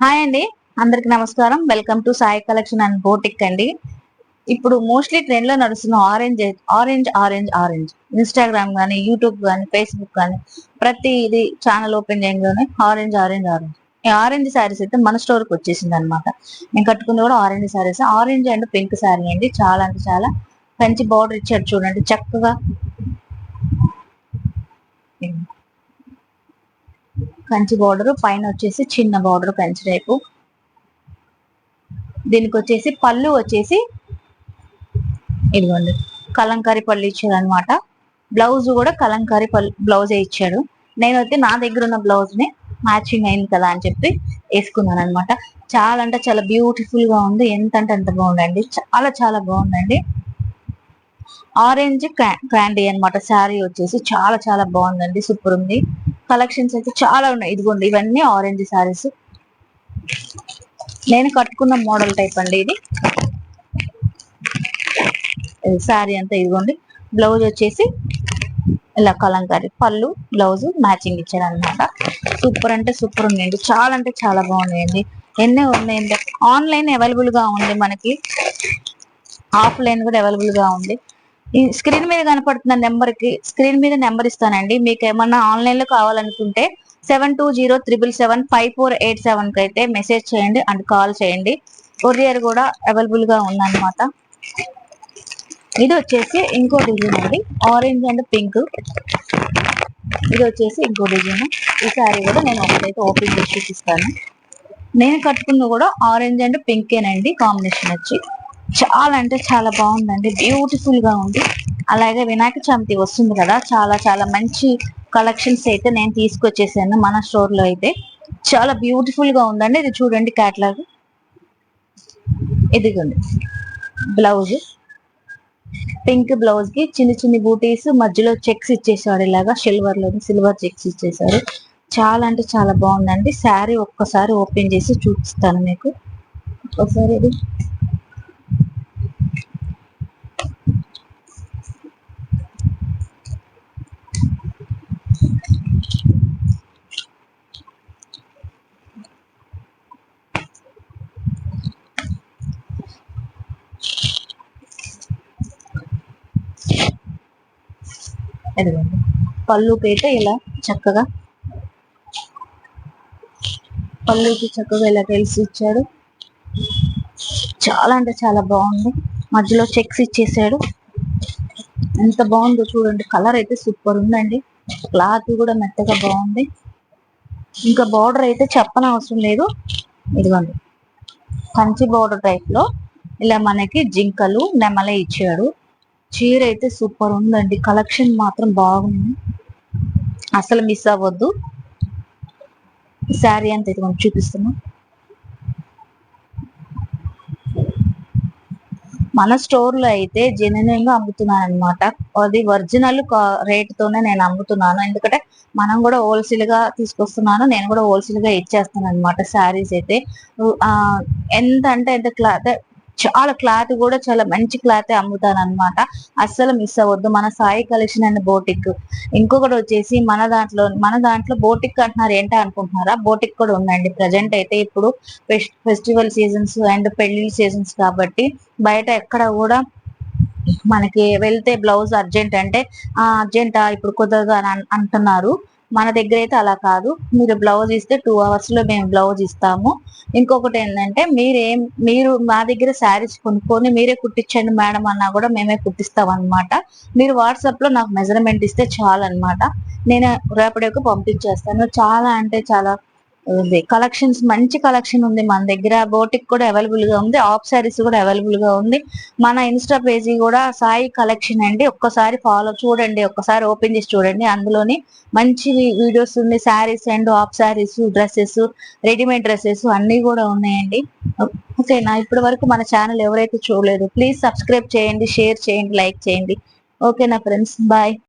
Hi అండి, అందరికి నమస్కారం. Welcome to Sai collection and boutique అండి. ఇప్పుడు మోస్ట్లీ ట్రెండ్ లో నడుస్తున్న orange orange orange orange Instagram గానీ, యూట్యూబ్ గానీ, ఫేస్బుక్ గానీ ప్రతి ఇది ఛానల్ ఓపెన్ చేయగానే ఆరెంజ్ ఆరెంజ్ ఆరెంజ్. ఈ ఆరెంజ్ శారీస్ అయితే మన స్టోర్ కి వచ్చేసింది అనమాట. నేను కట్టుకుంది కూడా orange saris. Orange and pink sari అండి. చాలా అంటే చాలా మంచి బార్డర్ ఇచ్చాడు చూడండి, చక్కగా కంచి బార్డర్ పైన వచ్చేసి చిన్న బార్డర్ కంచి టైపు. దీనికి వచ్చేసి పళ్ళు వచ్చేసి ఇదిగోండి కలంకారీ పళ్ళు ఇచ్చాడు అనమాట. బ్లౌజ్ కూడా కలంకారీ బ్లౌజే ఇచ్చాడు. నేనైతే నా దగ్గర ఉన్న బ్లౌజ్ ని మ్యాచింగ్ అయింది కదా అని చెప్పి వేసుకున్నాను అనమాట. చాలా అంటే చాలా బ్యూటిఫుల్ గా ఉంది. ఎంత అంటే అంత బాగుందండి, చాలా చాలా బాగుందండి. ఆరెంజ్ క్యాండీ అనమాట. శారీ వచ్చేసి చాలా చాలా బాగుందండి, సూపర్ ఉంది. కలెక్షన్స్ అయితే చాలా ఉన్నాయి. ఇదిగోండి ఇవన్నీ ఆరెంజ్ శారీస్. నేను కట్టుకున్న మోడల్ టైప్ అండి ఇది. శారీ అంతా ఇదిగోండి. బ్లౌజ్ వచ్చేసి ఇలా కలంకారీ పళ్ళు, బ్లౌజ్ మ్యాచింగ్ ఇచ్చారు అనమాట. సూపర్ అంటే సూపర్ ఉన్నాయండి, చాలా అంటే చాలా బాగున్నాయండి. ఎన్నో ఉన్నాయండి. ఆన్లైన్ అవైలబుల్ గా ఉంది మనకి, ఆఫ్లైన్ కూడా అవైలబుల్ గా ఉంది. ఈ స్క్రీన్ మీద కనపడుతున్న నెంబర్ కి స్క్రీన్ మీద నెంబర్ ఇస్తానండి. మీకు ఏమన్నా ఆన్లైన్ లో కావాలనుకుంటే 7207775487 కి అయితే మెసేజ్ చేయండి అండ్ కాల్ చేయండి. కొరియర్ కూడా అవైలబుల్ గా ఉందన్నమాట. ఇది వచ్చేసి ఇంకో డిజైన్ అండి, ఆరెంజ్ అండ్ పింక్. ఇది వచ్చేసి ఇంకో డిజైన్. ఈ సారీ కూడా నేను ఒకటైతే ఓపెన్ చేసి చూపిస్తాను. నేను కట్టుకున్న కూడా ఆరెంజ్ అండ్ పింకేనండి, కాంబినేషన్ వచ్చి చాలా అంటే చాలా బాగుందండి, బ్యూటిఫుల్ గా ఉంది. అలాగే వినాయక చవితి వస్తుంది కదా, చాలా చాలా మంచి కలెక్షన్స్ అయితే నేను తీసుకొచ్చేసాను మన స్టోర్ లో. అయితే చాలా బ్యూటిఫుల్ గా ఉందండి. ఇది చూడండి క్యాట్లాగ్. ఇదిగోండి బ్లౌజ్, పింక్ బ్లౌజ్ కి చిన్ని చిన్ని బూటీస్ మధ్యలో చెక్స్ ఇచ్చేసాడు. ఇలాగా సిల్వర్ చెక్స్ ఇచ్చేసారు. చాలా అంటే చాలా బాగుందండి. శారీ ఒక్కసారి ఓపెన్ చేసి చూపిస్తాను మీకు. ఒకసారి ఇది ఎదుగుంది. పళ్ళుకి అయితే ఇలా చక్కగా, పళ్ళుకి చక్కగా ఇలా తెలిసి ఇచ్చాడు. చాలా అంటే చాలా బాగుంది. మధ్యలో చెక్స్ ఇచ్చేసాడు. ఎంత బాగుందో చూడండి. కలర్ అయితే సూపర్ ఉందండి. క్లాత్ కూడా మెత్తగా బాగుంది. ఇంకా బార్డర్ అయితే చెప్పనవసరం లేదు. ఇదిగోండి కంచి బార్డర్ టైప్ లో ఇలా మనకి జింకలు నెమలే ఇచ్చాడు. చీర అయితే సూపర్ ఉందండి. కలెక్షన్ మాత్రం బాగుంది, అసలు మిస్ అవ్వద్దు. శారీ అంతా ఇది మనం చూపిస్తున్నా. మన స్టోర్ లో అయితే జెన్యున్ గా అమ్ముతున్నాను అనమాట. అది ఒరిజినల్ రేట్ తోనే నేను అమ్ముతున్నాను. ఎందుకంటే మనం కూడా హోల్సేల్ గా తీసుకొస్తున్నాను, నేను కూడా హోల్సేల్ గా ఇచ్చేస్తాను అనమాట. శారీస్ అయితే ఎంత అంటే ఎంత క్లాత్, చాలా క్లాత్ కూడా చాలా మంచి క్లాత్ అమ్ముతాను అనమాట. అస్సలు మిస్ అవ్వద్దు. మన సాయి కలెక్షన్ అండ్ బోటిక్. ఇంకొకటి వచ్చేసి మన దాంట్లో బోటిక్ అంటున్నారు ఏంటో అనుకుంటున్నారా, బోటిక్ కూడా ఉందండి. ప్రజెంట్ అయితే ఇప్పుడు ఫెస్టివల్ సీజన్స్ అండ్ పెళ్లి సీజన్స్ కాబట్టి బయట ఎక్కడ కూడా మనకి వెళ్తే బ్లౌజ్ అర్జెంట్ అంటే అర్జెంటా ఇప్పుడు కుదరదు అని అంటున్నారు. మన దగ్గర అయితే అలా కాదు. మీరు బ్లౌజ్ ఇస్తే 2 hours లో మేము బ్లౌజ్ ఇస్తాము. ఇంకొకటి ఏంటంటే మీరు మా దగ్గర శారీస్ కొనుక్కొని మీరే కుట్టించండి మేడం అన్నా కూడా మేమే కుట్టిస్తాం అనమాట. మీరు వాట్సాప్ లో నాకు మెజర్మెంట్ ఇస్తే చాలు అనమాట. నేను రేపటికి పంపించేస్తాను. చాలా అంటే చాలా కలెక్షన్స్, మంచి కలెక్షన్ ఉంది మన దగ్గర. బోటిక్ కూడా అవైలబుల్ గా ఉంది, ఆఫ్ శారీస్ కూడా అవైలబుల్ గా ఉంది. మన ఇన్స్టా పేజీ కూడా సాయి కలెక్షన్ అండి. ఒక్కసారి ఫాలో చూడండి, ఒక్కసారి ఓపెన్ చేసి చూడండి. అందులోని మంచి వీడియోస్ ఉంది. Saris and of saris, dresses, readymade dresses అన్ని కూడా ఉన్నాయండి. ఓకేనా? ఇప్పటి వరకు మన ఛానల్ ఎవరైతే చూడలేదు ప్లీజ్ సబ్స్క్రైబ్ చేయండి, షేర్ చేయండి, లైక్ చేయండి. ఓకేనా ఫ్రెండ్స్, బాయ్.